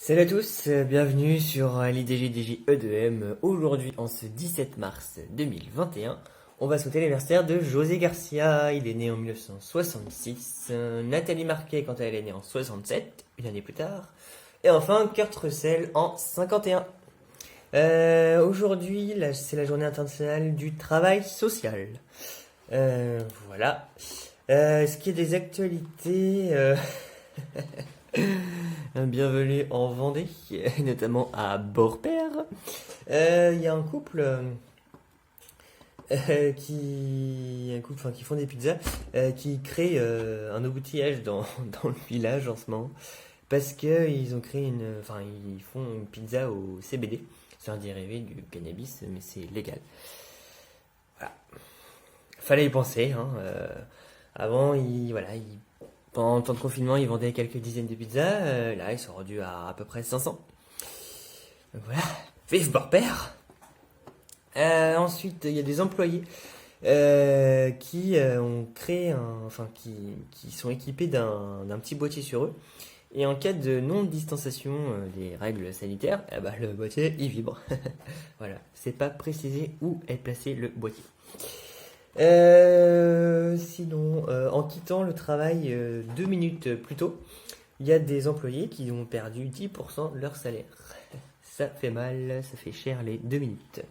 Salut à tous, bienvenue sur l'IDGDJ E2M. Aujourd'hui, en ce 17 mars 2021, on va souhaiter l'anniversaire de José Garcia. Il est né en 1966. Nathalie Marquet, quant à elle, est née en 67, une année plus tard. Et enfin, Kurt Russell en 51. Aujourd'hui, c'est la journée internationale du travail social. Voilà. Ce qui est des actualités... Bienvenue en Vendée, notamment à Beaurepaire. Il y a un couple qui font des pizzas, qui crée un embouteillage dans le village en ce moment, parce que ils ont créé ils font une pizza au CBD. C'est un dérivé du cannabis, mais c'est légal. Voilà. Fallait y penser, hein. Avant, pendant le temps de confinement, ils vendaient quelques dizaines de pizzas. Là, ils sont rendus à peu près 500. Donc voilà, vive Beaurepaire. Ensuite, il y a des employés qui ont créé qui sont équipés d'un petit boîtier sur eux. Et en cas de non-distanciation des règles sanitaires, le boîtier, il vibre. Voilà, c'est pas précisé où est placé le boîtier. Sinon, en quittant le travail 2 minutes plus tôt, il y a des employés qui ont perdu 10% de leur salaire. Ça fait mal, ça fait cher les 2 minutes.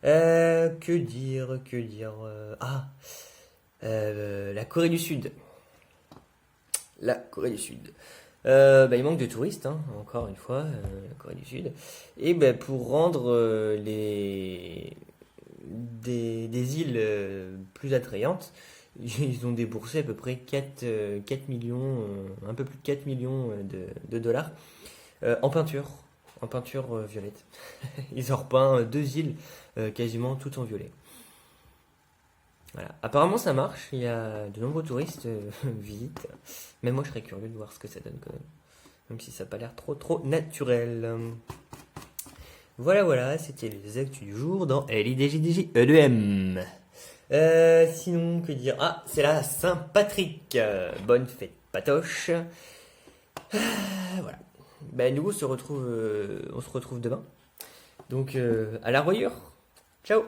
Que dire la Corée du Sud. La Corée du Sud. Il manque de touristes, hein, encore une fois, la Corée du Sud. Et pour rendre des îles plus attrayantes, ils ont déboursé à peu près 4 millions, un peu plus de 4 millions de dollars en peinture violette. Ils ont repeint 2 îles quasiment toutes en violet. Voilà. Apparemment ça marche, il y a de nombreux touristes visitent. Mais moi je serais curieux de voir ce que ça donne quand même si ça n'a pas l'air trop naturel. Voilà, c'était les actus du jour dans LIDJDJ E2M. Sinon, que dire? Ah, c'est la Saint-Patrick. Bonne fête, patoche. Voilà. Nous, on se retrouve demain. Donc, à la revoyure. Ciao.